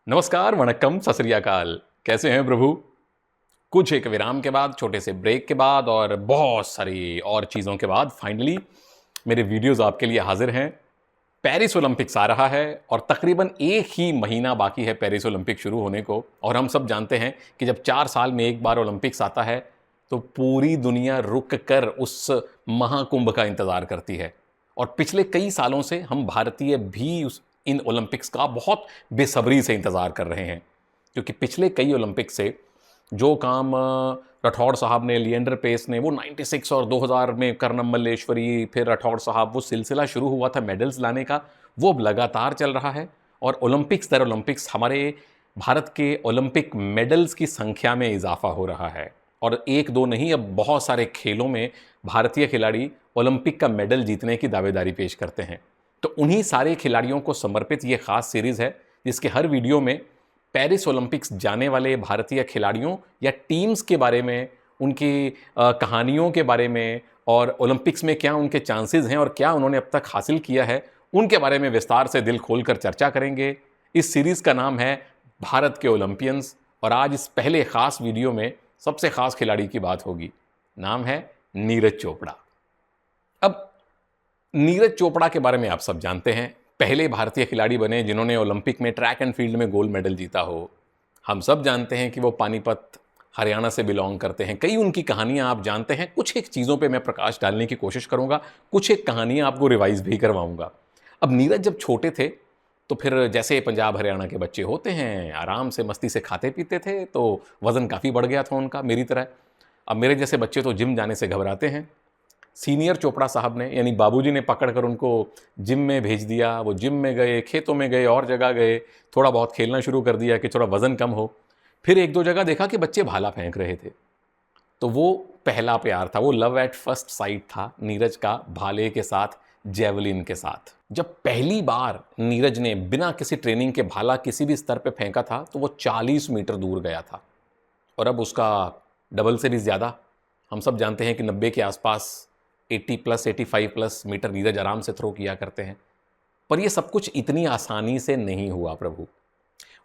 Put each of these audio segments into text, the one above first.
नमस्कार, वणक्कम, सत श्री अकाल। कैसे हैं प्रभु? कुछ एक विराम के बाद, छोटे से ब्रेक के बाद और बहुत सारी और चीज़ों के बाद फाइनली मेरे वीडियोस आपके लिए हाजिर हैं। पेरिस ओलंपिक्स आ रहा है और तकरीबन एक ही महीना बाकी है पेरिस ओलंपिक शुरू होने को। और हम सब जानते हैं कि जब 4 साल में एक बार ओलंपिक्स आता है तो पूरी दुनिया रुक कर उस महाकुंभ का इंतज़ार करती है। और पिछले कई सालों से हम भारतीय भी उस इन ओलंपिक्स का बहुत बेसब्री से इंतज़ार कर रहे हैं, क्योंकि पिछले कई ओलंपिक से जो काम राठौड़ साहब ने, लिएंडर पेस ने, वो 96 और 2000 में कर्णम मल्लेश्वरी, फिर राठौड़ साहब, वो सिलसिला शुरू हुआ था मेडल्स लाने का, वो अब लगातार चल रहा है। और ओलंपिक्स दर ओलंपिक्स हमारे भारत के ओलंपिक मेडल्स की संख्या में इजाफा हो रहा है। और एक दो नहीं, अब बहुत सारे खेलों में भारतीय खिलाड़ी ओलंपिक का मेडल जीतने की दावेदारी पेश करते हैं। तो उन्हीं सारे खिलाड़ियों को समर्पित ये खास सीरीज़ है, जिसके हर वीडियो में पेरिस ओलंपिक्स जाने वाले भारतीय खिलाड़ियों या टीम्स के बारे में, उनकी कहानियों के बारे में, और ओलंपिक्स में क्या उनके चांसेस हैं और क्या उन्होंने अब तक हासिल किया है, उनके बारे में विस्तार से दिल खोलकर चर्चा करेंगे। इस सीरीज़ का नाम है भारत के ओलंपियंस। और आज इस पहले खास वीडियो में सबसे खास खिलाड़ी की बात होगी। नाम है नीरज चोपड़ा। अब नीरज चोपड़ा के बारे में आप सब जानते हैं, पहले भारतीय खिलाड़ी बने जिन्होंने ओलंपिक में ट्रैक एंड फील्ड में गोल्ड मेडल जीता हो। हम सब जानते हैं कि वो पानीपत, हरियाणा से बिलोंग करते हैं। कई उनकी कहानियां आप जानते हैं। कुछ एक चीज़ों पे मैं प्रकाश डालने की कोशिश करूंगा, कुछ एक कहानियां आपको रिवाइज भी करवाऊंगा। अब नीरज जब छोटे थे तो फिर जैसे पंजाब हरियाणा के बच्चे होते हैं, आराम से मस्ती से खाते पीते थे, तो वज़न काफ़ी बढ़ गया था उनका, मेरी तरह। अब मेरे जैसे बच्चे तो जिम जाने से घबराते हैं। सीनियर चोपड़ा साहब ने, यानी बाबूजी ने, पकड़कर उनको जिम में भेज दिया। वो जिम में गए, खेतों में गए, और जगह गए, थोड़ा बहुत खेलना शुरू कर दिया कि थोड़ा वज़न कम हो। फिर एक दो जगह देखा कि बच्चे भाला फेंक रहे थे, तो वो पहला प्यार था, वो लव एट फर्स्ट साइट था नीरज का भाले के साथ, जेवलिन के साथ। जब पहली बार नीरज ने बिना किसी ट्रेनिंग के भाला किसी भी स्तर पे फेंका था तो वो 40 मीटर दूर गया था। और अब उसका डबल से भी ज़्यादा। हम सब जानते हैं कि 90 के आसपास 80 प्लस 85 प्लस मीटर नीरज आराम से थ्रो किया करते हैं। पर ये सब कुछ इतनी आसानी से नहीं हुआ प्रभु।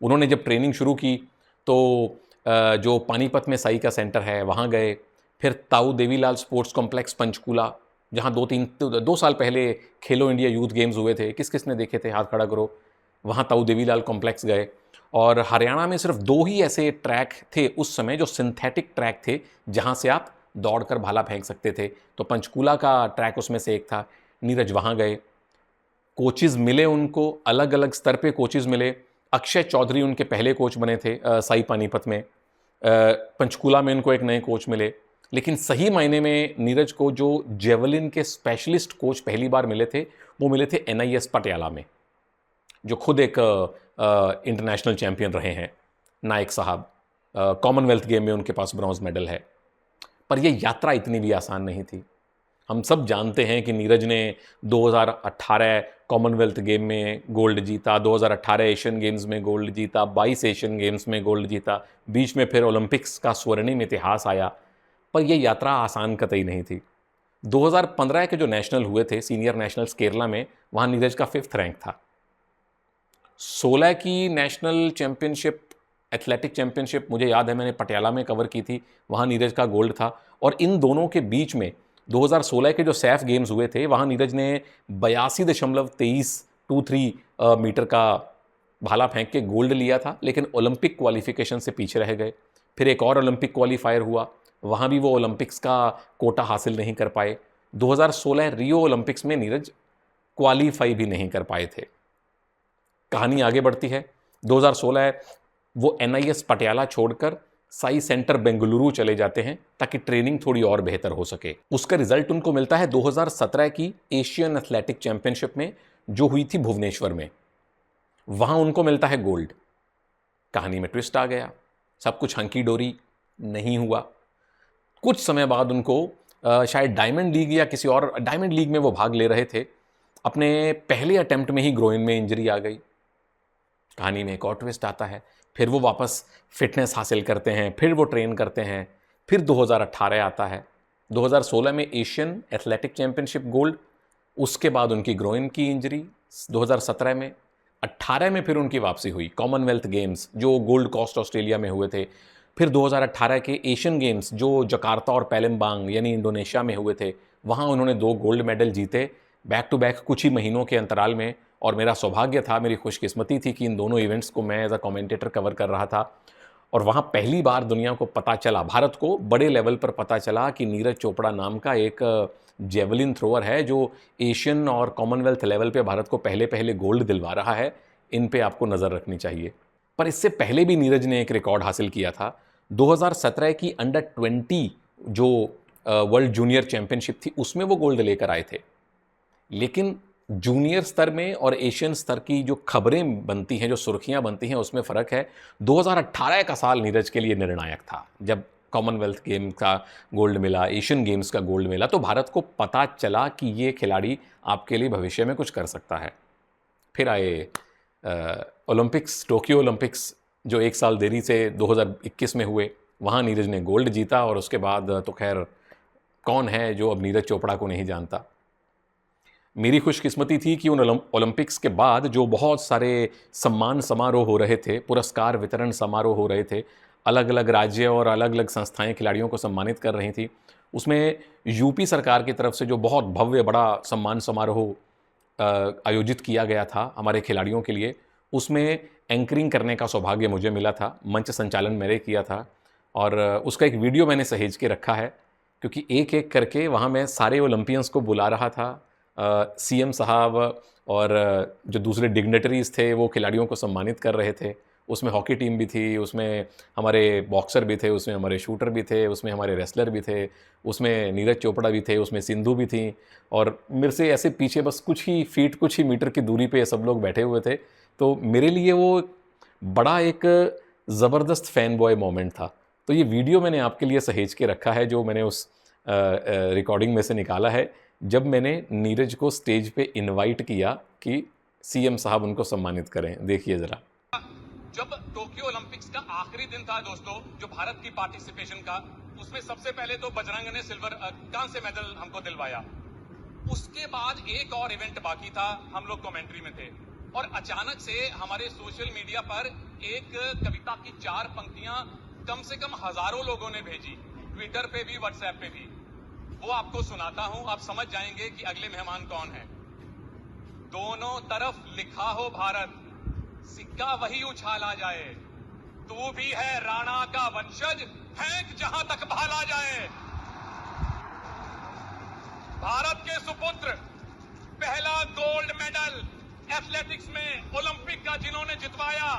उन्होंने जब ट्रेनिंग शुरू की तो जो पानीपत में साई का सेंटर है वहाँ गए। फिर ताऊ देवीलाल स्पोर्ट्स कॉम्प्लेक्स पंचकूला, जहाँ 2 साल पहले खेलो इंडिया यूथ गेम्स हुए थे, किस किस ने देखे थे, हाथ खड़ा करो। वहाँ ताऊ देवीलाल कॉम्प्लेक्स गए। और हरियाणा में सिर्फ 2 ही ऐसे ट्रैक थे उस समय जो सिंथेटिक ट्रैक थे, जहाँ से आप दौड़कर भाला फेंक सकते थे। तो पंचकूला का ट्रैक उसमें से एक था। नीरज वहाँ गए, कोचेज़ मिले उनको, अलग अलग स्तर पे कोचेज़ मिले। अक्षय चौधरी उनके पहले कोच बने थे साई पानीपत में। पंचकूला में उनको एक नए कोच मिले। लेकिन सही मायने में नीरज को जो जेवलिन के स्पेशलिस्ट कोच पहली बार मिले थे, वो मिले थे NIS पटियाला में, जो खुद एक इंटरनेशनल चैंपियन रहे हैं, नायक साहब। कॉमनवेल्थ गेम में उनके पास ब्रॉन्ज मेडल है। पर यह यात्रा इतनी भी आसान नहीं थी। हम सब जानते हैं कि नीरज ने 2018 कॉमनवेल्थ गेम में गोल्ड जीता, 2018 एशियन गेम्स में गोल्ड जीता, 22 एशियन गेम्स में गोल्ड जीता, बीच में फिर ओलंपिक्स का स्वर्णिम इतिहास आया। पर यह यात्रा आसान कतई नहीं थी। 2015 के जो नेशनल हुए थे, सीनियर नेशनल्स केरला में, वहाँ नीरज का 5th रैंक था। 16 की नेशनल चैंपियनशिप, एथलेटिक चैंपियनशिप, मुझे याद है मैंने पटियाला में कवर की थी, वहाँ नीरज का गोल्ड था। और इन दोनों के बीच में 2016 के जो सैफ गेम्स हुए थे, वहाँ नीरज ने 82.23 मीटर का भाला फेंक के गोल्ड लिया था, लेकिन ओलंपिक क्वालिफिकेशन से पीछे रह गए। फिर एक और ओलंपिक क्वालिफायर हुआ, वहाँ भी वो ओलंपिक्स का कोटा हासिल नहीं कर पाए। 2016 रियो ओलंपिक्स में नीरज क्वालिफाई भी नहीं कर पाए थे। कहानी आगे बढ़ती है। 2016 वो NIS पटियाला छोड़कर साई सेंटर बेंगलुरु चले जाते हैं ताकि ट्रेनिंग थोड़ी और बेहतर हो सके। उसका रिजल्ट उनको मिलता है 2017 की एशियन एथलेटिक चैंपियनशिप में, जो हुई थी भुवनेश्वर में। वहाँ उनको मिलता है गोल्ड। कहानी में ट्विस्ट आ गया, सब कुछ हंकी डोरी नहीं हुआ। कुछ समय बाद उनको शायद डायमंड लीग या किसी और डायमंड लीग में वो भाग ले रहे थे, अपने पहले अटेम्प्ट में ही ग्रोइन में इंजरी आ गई। कहानी में एक और ट्विस्ट आता है। फिर वो वापस फिटनेस हासिल करते हैं, फिर वो ट्रेन करते हैं। फिर 2018 आता है। 2016 में एशियन एथलेटिक चैंपियनशिप गोल्ड, उसके बाद उनकी ग्रोइन की इंजरी 2017 में। 18 में फिर उनकी वापसी हुई, कॉमनवेल्थ गेम्स जो गोल्ड कोस्ट ऑस्ट्रेलिया में हुए थे, फिर 2018 के एशियन गेम्स जो जकार्ता और पैलम्बांग यानी इंडोनेशिया में हुए थे, वहाँ उन्होंने 2 गोल्ड मेडल जीते बैक टू बैक कुछ ही महीनों के अंतराल में। और मेरा सौभाग्य था, मेरी खुशकिस्मती थी कि इन दोनों इवेंट्स को मैं एज अ कमेंटेटर कवर कर रहा था। और वहाँ पहली बार दुनिया को पता चला, भारत को बड़े लेवल पर पता चला कि नीरज चोपड़ा नाम का एक जेवलिन थ्रोअर है जो एशियन और कॉमनवेल्थ लेवल पे भारत को पहले पहले गोल्ड दिलवा रहा है। इन पे आपको नज़र रखनी चाहिए। पर इससे पहले भी नीरज ने एक रिकॉर्ड हासिल किया था। 2017 की अंडर 20 जो वर्ल्ड जूनियर चैंपियनशिप थी, उसमें वो गोल्ड लेकर आए थे। लेकिन जूनियर स्तर में और एशियन स्तर की जो खबरें बनती हैं, जो सुर्खियां बनती हैं, उसमें फ़र्क है। 2018 का साल नीरज के लिए निर्णायक था, जब कॉमनवेल्थ गेम का गोल्ड मिला, एशियन गेम्स का गोल्ड मिला, तो भारत को पता चला कि ये खिलाड़ी आपके लिए भविष्य में कुछ कर सकता है। फिर आए ओलंपिक्स, टोक्यो ओलंपिक्स, जो 1 साल देरी से 2021 में हुए। वहाँ नीरज ने गोल्ड जीता और उसके बाद तो खैर कौन है जो अब नीरज चोपड़ा को नहीं जानता। मेरी खुशकिस्मती थी कि उन ओलंपिक्स के बाद जो बहुत सारे सम्मान समारोह हो रहे थे, पुरस्कार वितरण समारोह हो रहे थे, अलग अलग राज्य और अलग अलग संस्थाएं खिलाड़ियों को सम्मानित कर रही थी, उसमें यूपी सरकार की तरफ से जो बहुत भव्य बड़ा सम्मान समारोह आयोजित किया गया था हमारे खिलाड़ियों के लिए, उसमें एंकरिंग करने का सौभाग्य मुझे मिला था। मंच संचालन मैंने किया था और उसका एक वीडियो मैंने सहेज के रखा है, क्योंकि एक एक करके वहाँ मैं सारे ओलंपियंस को बुला रहा था। सीएम साहब और जो दूसरे डिग्नेटरीज थे वो खिलाड़ियों को सम्मानित कर रहे थे। उसमें हॉकी टीम भी थी, उसमें हमारे बॉक्सर भी थे, उसमें हमारे शूटर भी थे, उसमें हमारे रेसलर भी थे, उसमें नीरज चोपड़ा भी थे, उसमें सिंधु भी थी। और मेरे से ऐसे पीछे बस कुछ ही फीट, कुछ ही मीटर की दूरी पे ये सब लोग बैठे हुए थे। तो मेरे लिए वो बड़ा एक ज़बरदस्त फ़ैन बॉय मोमेंट था। तो ये वीडियो मैंने आपके लिए सहेज के रखा है, जो मैंने उस रिकॉर्डिंग में से निकाला है, जब मैंने नीरज को स्टेज पे इनवाइट किया कि सीएम साहब उनको सम्मानित करें। देखिए ज़रा। जब टोक्यो ओलंपिक्स का आखिरी दिन था दोस्तों, जो भारत की पार्टिसिपेशन का, उसमें सबसे पहले तो बजरंग ने कांस्य मेडल हमको दिलवाया। उसके बाद एक और इवेंट बाकी था, हम लोग कमेंट्री में थे और अचानक से हमारे सोशल मीडिया पर एक कविता की 4 पंक्तियां कम से कम हजारों लोगों ने भेजी, ट्विटर पे भी, व्हाट्सएप पे भी। वो आपको सुनाता हूं, आप समझ जाएंगे कि अगले मेहमान कौन है। दोनों तरफ लिखा हो भारत, सिक्का वही उछाला जाए, तू भी है राणा का वंशज, फेंक जहां तक भाला जाए। भारत के सुपुत्र, पहला गोल्ड मेडल एथलेटिक्स में ओलंपिक का जिन्होंने जितवाया,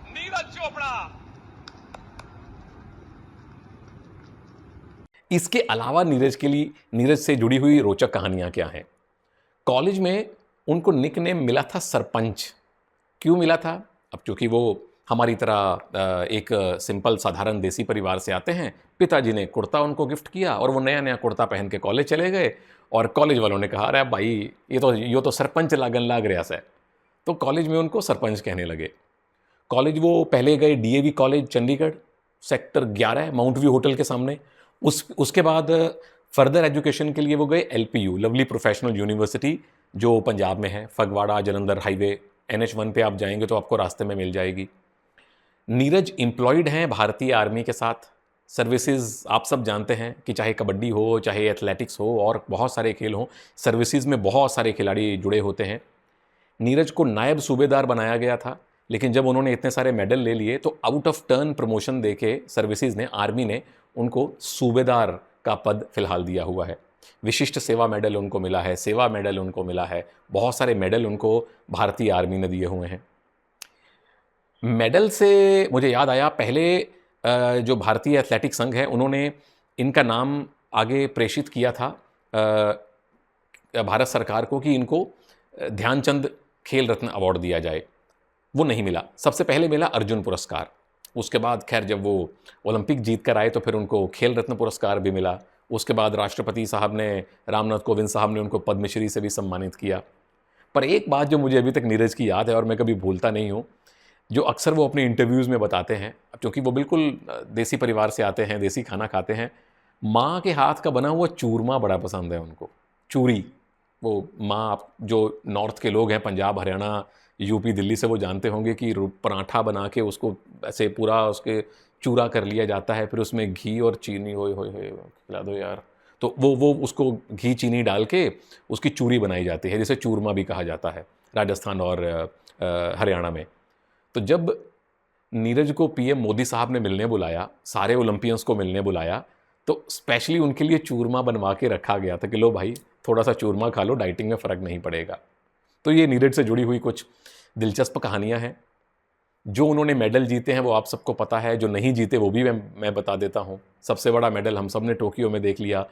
नीरज चोपड़ा। इसके अलावा नीरज से जुड़ी हुई रोचक कहानियां क्या हैं। कॉलेज में उनको निकनेम मिला था सरपंच। क्यों मिला था? अब चूंकि वो हमारी तरह एक सिंपल साधारण देसी परिवार से आते हैं, पिताजी ने कुर्ता उनको गिफ्ट किया और वो नया नया कुर्ता पहन के कॉलेज चले गए और कॉलेज वालों ने कहा, अरे भाई ये तो सरपंच लागन लाग रहा है। तो कॉलेज में उनको सरपंच कहने लगे। कॉलेज वो पहले गए DAV college Chandigarh, sector 11 mount view hotel के सामने। उसके बाद फर्दर एजुकेशन के लिए वो गए एलपीयू, लवली प्रोफेशनल यूनिवर्सिटी, जो पंजाब में है, फगवाड़ा जलंधर हाईवे NH1 पे आप जाएंगे तो आपको रास्ते में मिल जाएगी। नीरज एम्प्लॉयड हैं भारतीय आर्मी के साथ। सर्विसेज आप सब जानते हैं कि चाहे कबड्डी हो, चाहे एथलेटिक्स हो और बहुत सारे खेल हों, सर्विसेज में बहुत सारे खिलाड़ी जुड़े होते हैं। नीरज को नायब सूबेदार बनाया गया था, लेकिन जब उन्होंने इतने सारे मेडल ले लिए तो आउट ऑफ टर्न प्रमोशन देके सर्विसेज ने, आर्मी ने उनको सूबेदार का पद फिलहाल दिया हुआ है। विशिष्ट सेवा मेडल उनको मिला है, सेवा मेडल उनको मिला है, बहुत सारे मेडल उनको भारतीय आर्मी ने दिए हुए हैं। मेडल से मुझे याद आया, पहले जो भारतीय एथलेटिक संघ है उन्होंने इनका नाम आगे प्रेषित किया था भारत सरकार को कि इनको ध्यानचंद खेल रत्न अवार्ड दिया जाए। वो नहीं मिला। सबसे पहले मिला अर्जुन पुरस्कार। उसके बाद खैर जब वो ओलंपिक जीत कर आए तो फिर उनको खेल रत्न पुरस्कार भी मिला। उसके बाद राष्ट्रपति साहब ने, रामनाथ कोविंद साहब ने उनको पद्मश्री से भी सम्मानित किया। पर एक बात जो मुझे अभी तक नीरज की याद है और मैं कभी भूलता नहीं हूँ, जो अक्सर वो अपने इंटरव्यूज़ में बताते हैं, क्योंकि वो बिल्कुल देसी परिवार से आते हैं, देसी खाना खाते हैं, माँ के हाथ का बना हुआ चूरमा बड़ा पसंद है उनको। चूरी वो माँ, आप जो नॉर्थ के लोग हैं, पंजाब, हरियाणा, यूपी, दिल्ली से, वो जानते होंगे कि पराठा बना के उसको ऐसे पूरा उसके चूरा कर लिया जाता है, फिर उसमें घी और चीनी, होए होए होए खिला दो यार, तो वो उसको घी चीनी डाल के उसकी चूरी बनाई जाती है, जिसे चूरमा भी कहा जाता है राजस्थान और हरियाणा में। तो जब नीरज को पीएम मोदी साहब ने मिलने बुलाया, सारे ओलंपियंस को मिलने बुलाया, तो स्पेशली उनके लिए चूरमा बनवा के रखा गया था कि लो भाई थोड़ा सा चूरमा खा लो, डाइटिंग में फ़र्क नहीं पड़ेगा। तो ये नीरज से जुड़ी हुई कुछ दिलचस्प कहानियां हैं। जो उन्होंने मेडल जीते हैं वो आप सबको पता है, जो नहीं जीते वो भी मैं बता देता हूं। सबसे बड़ा मेडल हम सब ने टोक्यो में देख लिया।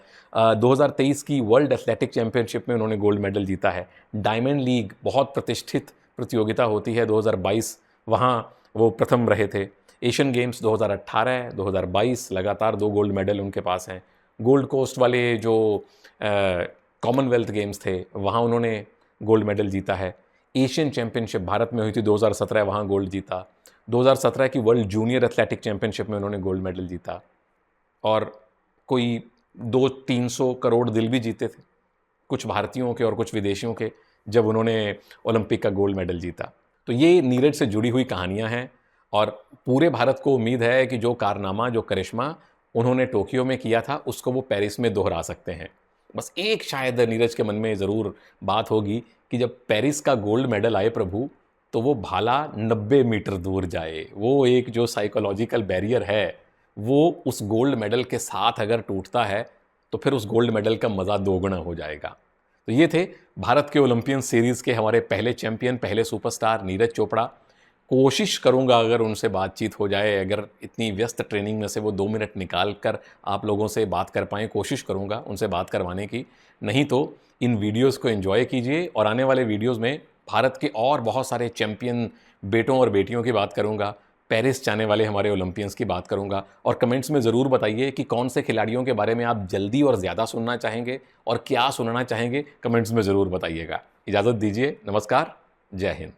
2023 की वर्ल्ड एथलेटिक चैंपियनशिप में उन्होंने गोल्ड मेडल जीता है। डायमंड लीग बहुत प्रतिष्ठित प्रतियोगिता होती है, 2022 वहाँ वो प्रथम रहे थे। एशियन गेम्स 2018, 2022 लगातार 2 गोल्ड मेडल उनके पास हैं। गोल्ड कोस्ट वाले जो कॉमनवेल्थ गेम्स थे वहाँ उन्होंने गोल्ड मेडल जीता है। एशियन चैंपियनशिप भारत में हुई थी 2017, वहाँ गोल्ड जीता। 2017 की वर्ल्ड जूनियर एथलेटिक चैंपियनशिप में उन्होंने गोल्ड मेडल जीता। और कोई 200-300 करोड़ दिल भी जीते थे, कुछ भारतीयों के और कुछ विदेशियों के, जब उन्होंने ओलंपिक का गोल्ड मेडल जीता। तो ये नीरज से जुड़ी हुई कहानियाँ हैं और पूरे भारत को उम्मीद है कि जो कारनामा, जो करिश्मा उन्होंने टोक्यो में किया था उसको वो पेरिस में दोहरा सकते हैं। बस एक शायद नीरज के मन में ज़रूर बात होगी कि जब पेरिस का गोल्ड मेडल आए प्रभु, तो वो भाला 90 मीटर दूर जाए। वो एक जो साइकोलॉजिकल बैरियर है वो उस गोल्ड मेडल के साथ अगर टूटता है तो फिर उस गोल्ड मेडल का मज़ा दोगुना हो जाएगा। तो ये थे भारत के ओलंपियन सीरीज़ के हमारे पहले चैंपियन, पहले सुपरस्टार नीरज चोपड़ा। कोशिश करूंगा अगर उनसे बातचीत हो जाए, अगर इतनी व्यस्त ट्रेनिंग में से वो 2 मिनट निकाल कर आप लोगों से बात कर पाएँ, कोशिश करूंगा उनसे बात करवाने की। नहीं तो इन वीडियोस को एंजॉय कीजिए और आने वाले वीडियोस में भारत के और बहुत सारे चैंपियन बेटों और बेटियों की बात करूंगा, पेरिस जाने वाले हमारे ओलंपियंस की बात करूंगा। और कमेंट्स में ज़रूर बताइए कि कौन से खिलाड़ियों के बारे में आप जल्दी और ज़्यादा सुनना चाहेंगे और क्या सुनना चाहेंगे, कमेंट्स में ज़रूर बताइएगा। इजाज़त दीजिए, नमस्कार, जय हिंद।